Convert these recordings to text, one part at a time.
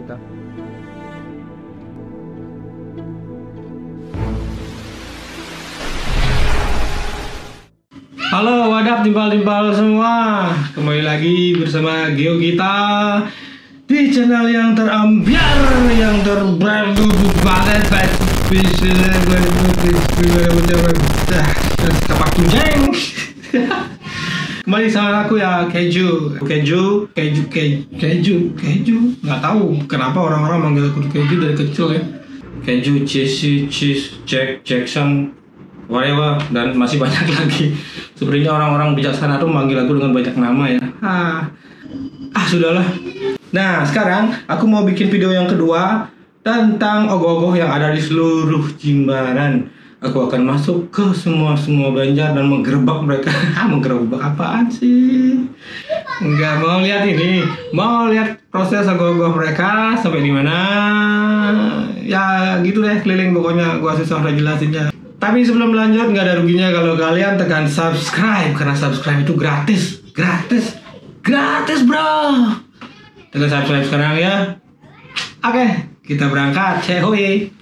kita. Halo, wadap timpal-timpal semua. Kembali lagi bersama Geo kita di channel yang terambiar, yang terbaru banget. Kembali sama aku ya, Keju. Nggak tahu kenapa orang-orang manggil aku Keju dari kecil ya. Keju, Cheese, Jackson, whatever, dan masih banyak lagi. Sebenarnya orang-orang bijaksana tuh manggil aku dengan banyak nama ya. Sudahlah. Nah, sekarang aku mau bikin video yang kedua tentang ogoh-ogoh yang ada di seluruh Jimbaran. Aku akan masuk ke semua Banjar dan menggerebek mereka. Menggerebek apaan sih? Enggak mau lihat ini, mau lihat proses ogoh-ogoh mereka sampai di mana. Ya gitu deh, keliling pokoknya. Gua susah udah jelasinnya. Tapi sebelum lanjut, nggak ada ruginya kalau kalian tekan subscribe, karena subscribe itu gratis bro. Tekan subscribe sekarang ya. Oke, kita berangkat. Cehoy.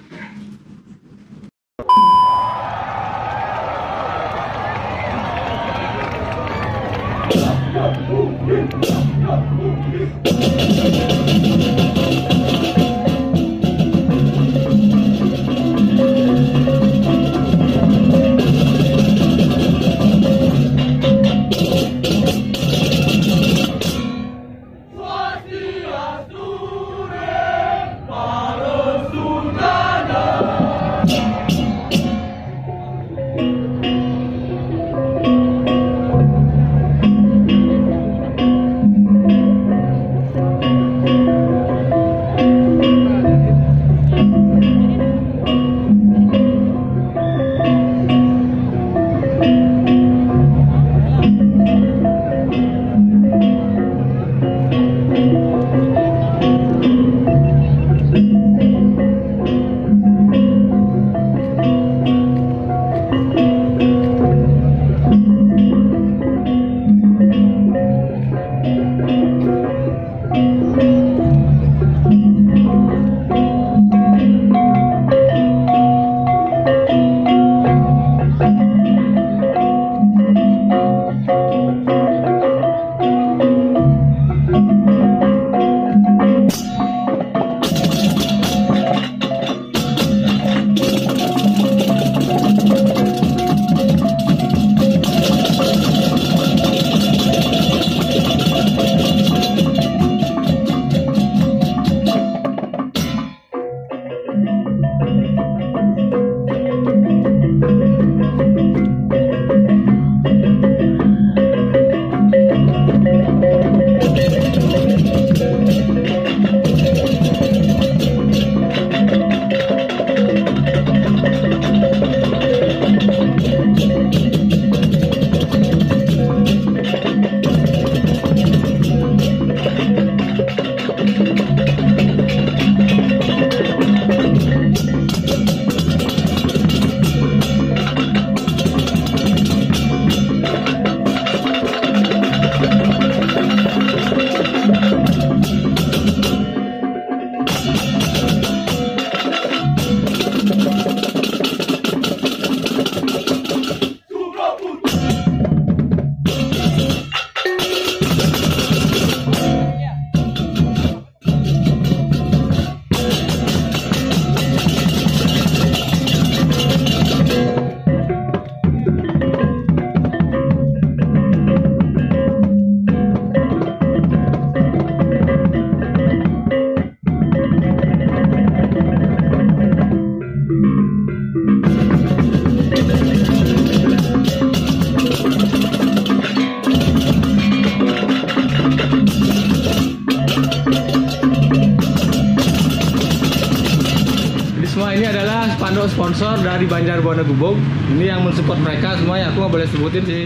Semua ini adalah spanduk sponsor dari Banjar Bonegubung. Ini yang mensupport mereka semua, ya aku nggak boleh sebutin sih.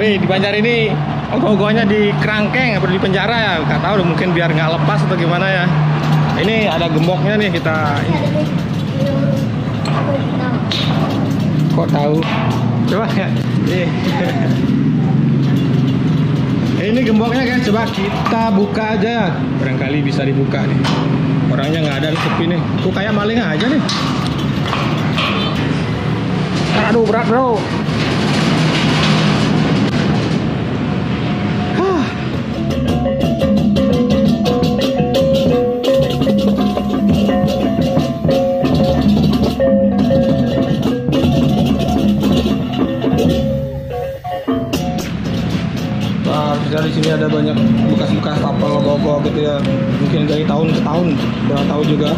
Wih, di Banjar ini ogoh-ogohnya di kerangkeng atau di penjara ya, nggak tahu mungkin biar nggak lepas atau gimana ya. Ini ada gemboknya nih kita. Kok tahu? Coba ya. Ini gemboknya guys, coba kita buka aja. Barangkali bisa dibuka nih. Orangnya nggak ada, sepi nih. Tuh kayak maling aja nih. Aduh, berat bro. Di sini ada banyak bekas-bekas tapel logo gitu ya, mungkin dari tahun ke tahun, nggak tahu juga.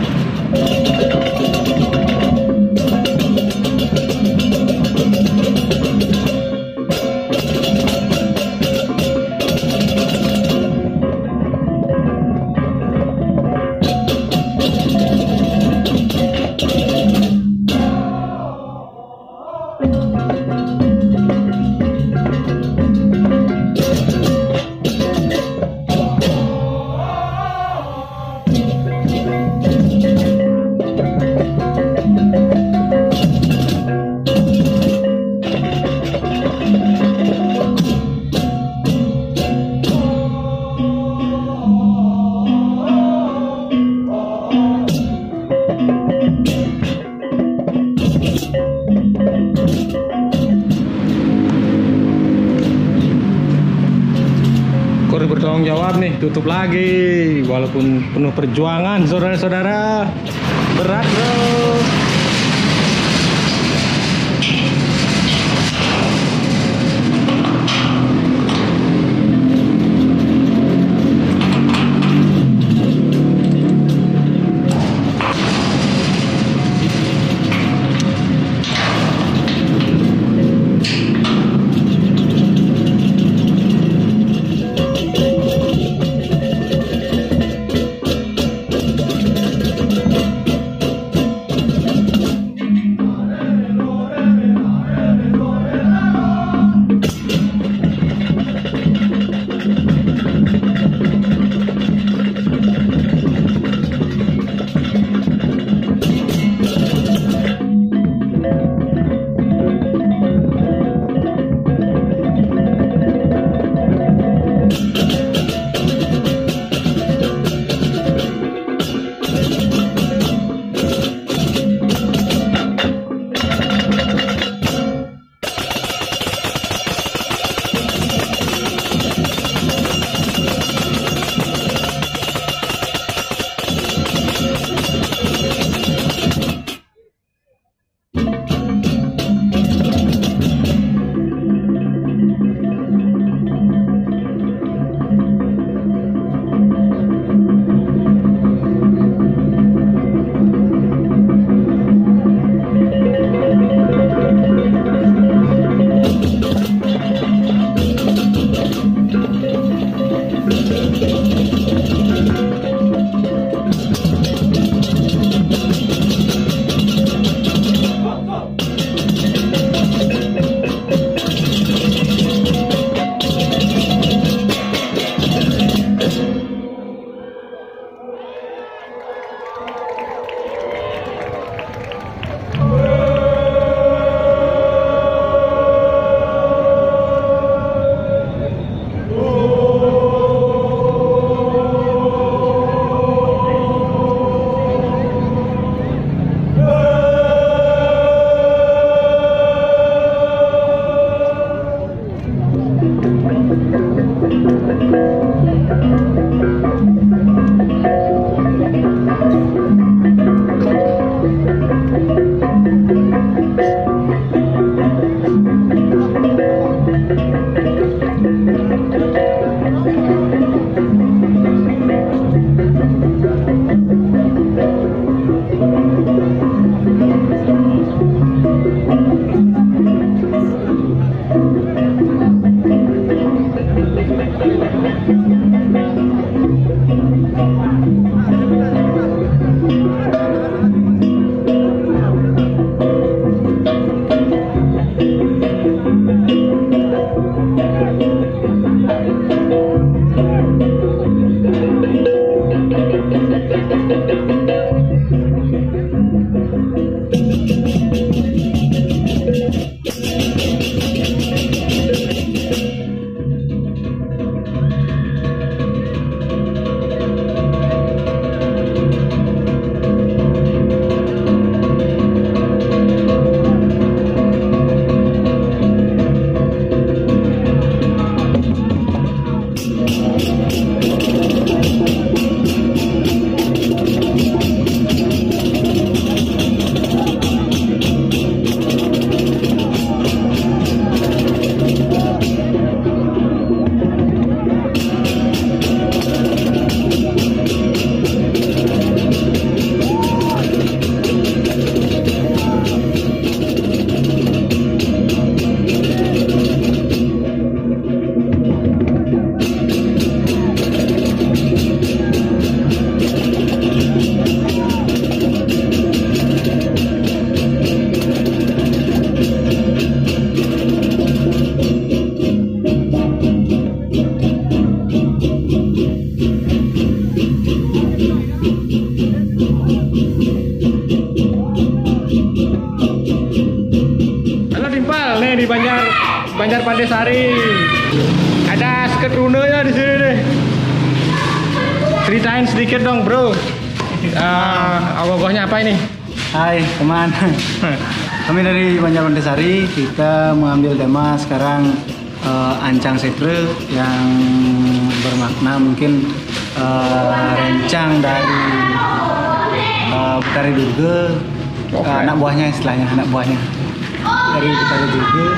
Bertanggung jawab nih, tutup lagi walaupun penuh perjuangan saudara-saudara, berat bro. Banjar Pandesari. Ada sketrunenya di sini nih. Ceritain sedikit dong, bro. Ogohnya apa ini? Hai teman, kami dari Banjar Pandesari. Kita mengambil tema sekarang Ancang Setre yang bermakna mungkin rencang dari Betari Durga, anak buahnya istilahnya, anak buahnya dari Betari Durga.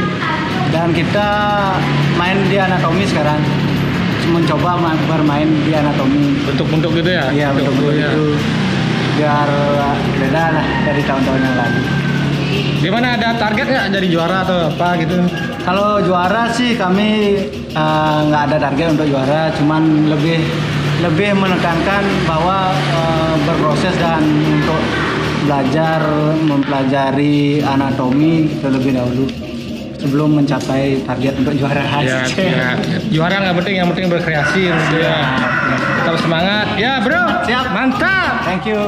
Dan kita main di anatomi sekarang, mencoba bermain di anatomi. Bentuk-bentuk gitu ya? Iya, bentuk-bentuk itu biar beda lah dari tahun-tahun yang lalu. Gimana, ada target nggak jadi juara atau apa gitu? Kalau juara sih kami nggak ada target untuk juara, cuman lebih menekankan bahwa berproses dan untuk mempelajari anatomi terlebih dahulu sebelum mencapai target untuk juara. Ya, juara nggak penting, yang penting berkreasi gitu ya. Tetap semangat ya, bro. Siap, mantap. Thank you.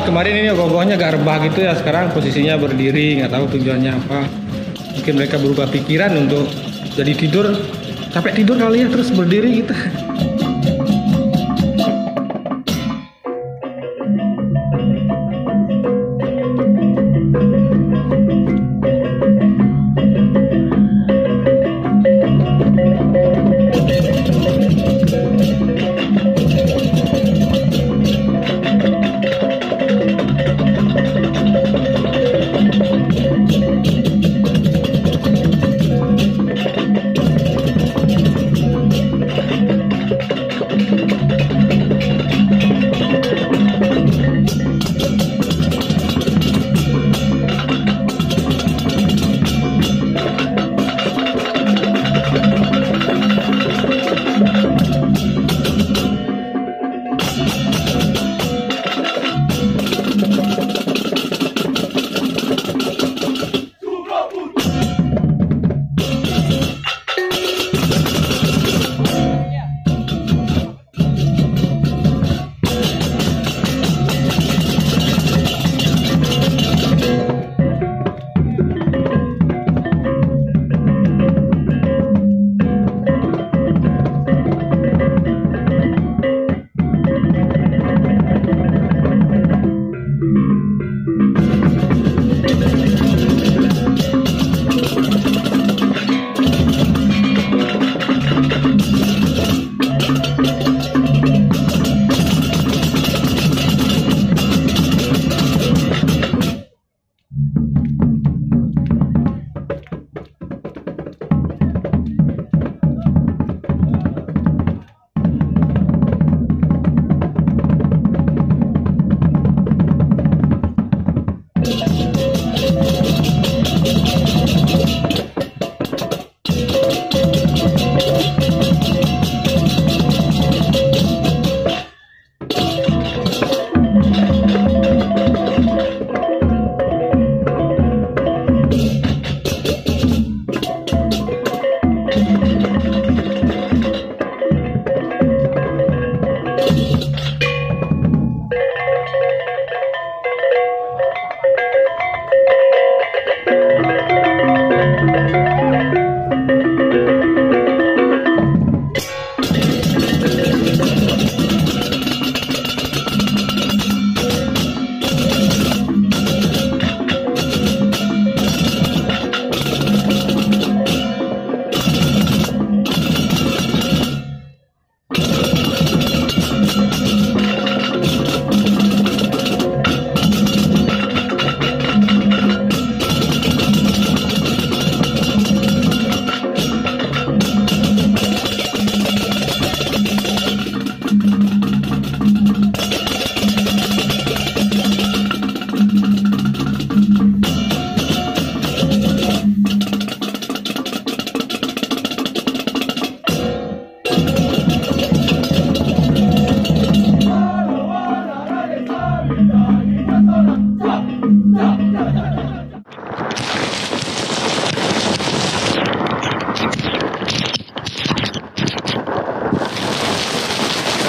Kemarin ini gogohnya agak rebah gitu ya, sekarang posisinya berdiri, nggak tahu tujuannya apa. Mungkin mereka berubah pikiran untuk jadi tidur, capek tidur kali ya, terus berdiri gitu.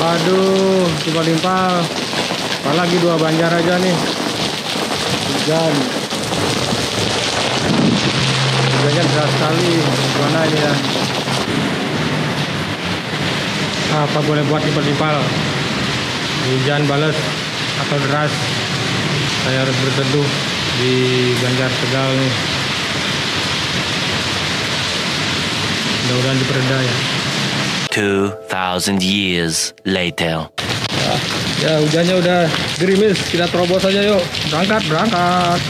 Waduh, timpal-timpal. Apalagi 2 banjar aja nih. Hujan. Hujannya deras sekali. Gimana ini ya? Apa boleh buat timpal-timpal? Hujan balas atau deras. Saya harus berteduh di Banjar Tegal nih. Mudah-mudahan dipereda ya. 2,000 years later. Ya hujannya udah gerimis, kita terobos aja yuk. Berangkat.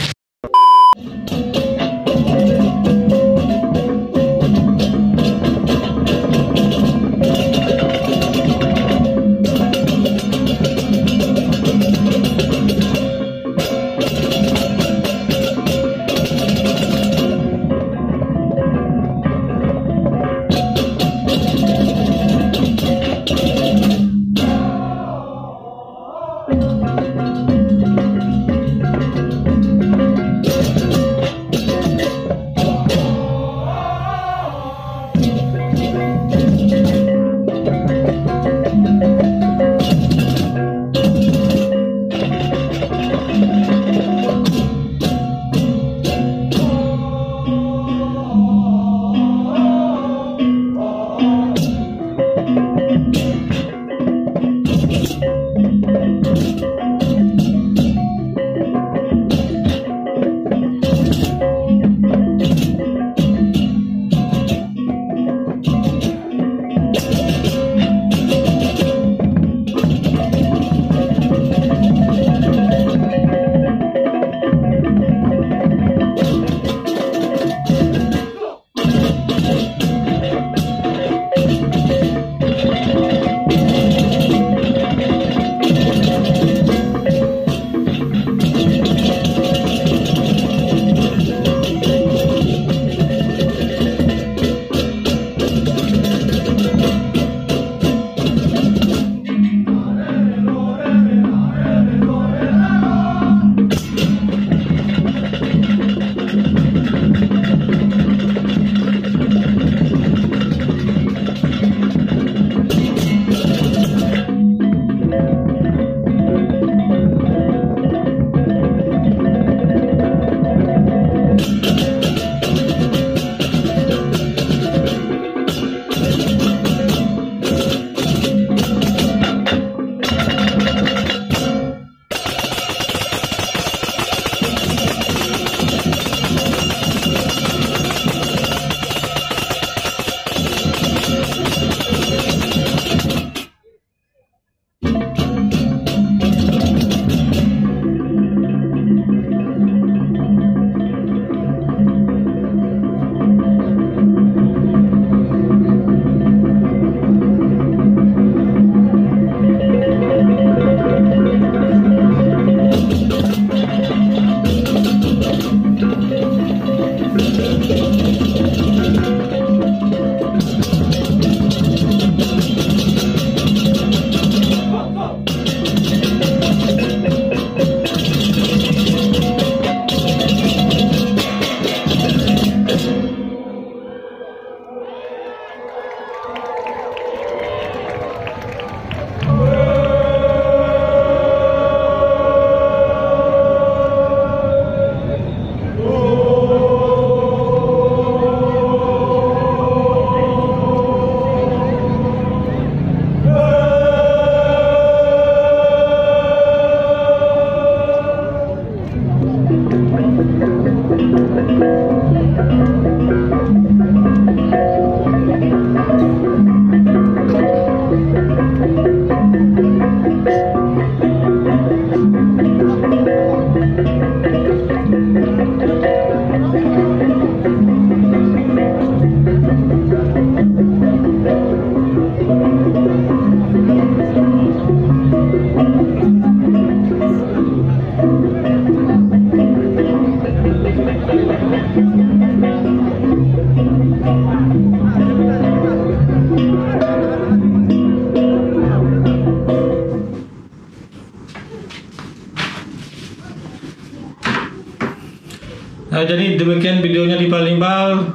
Jadi demikian videonya di Palembang,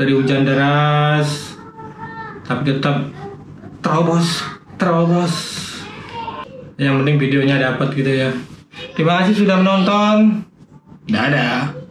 dari hujan deras tapi tetap terobos. Yang penting videonya dapat gitu ya. Terima kasih sudah menonton. Dadah.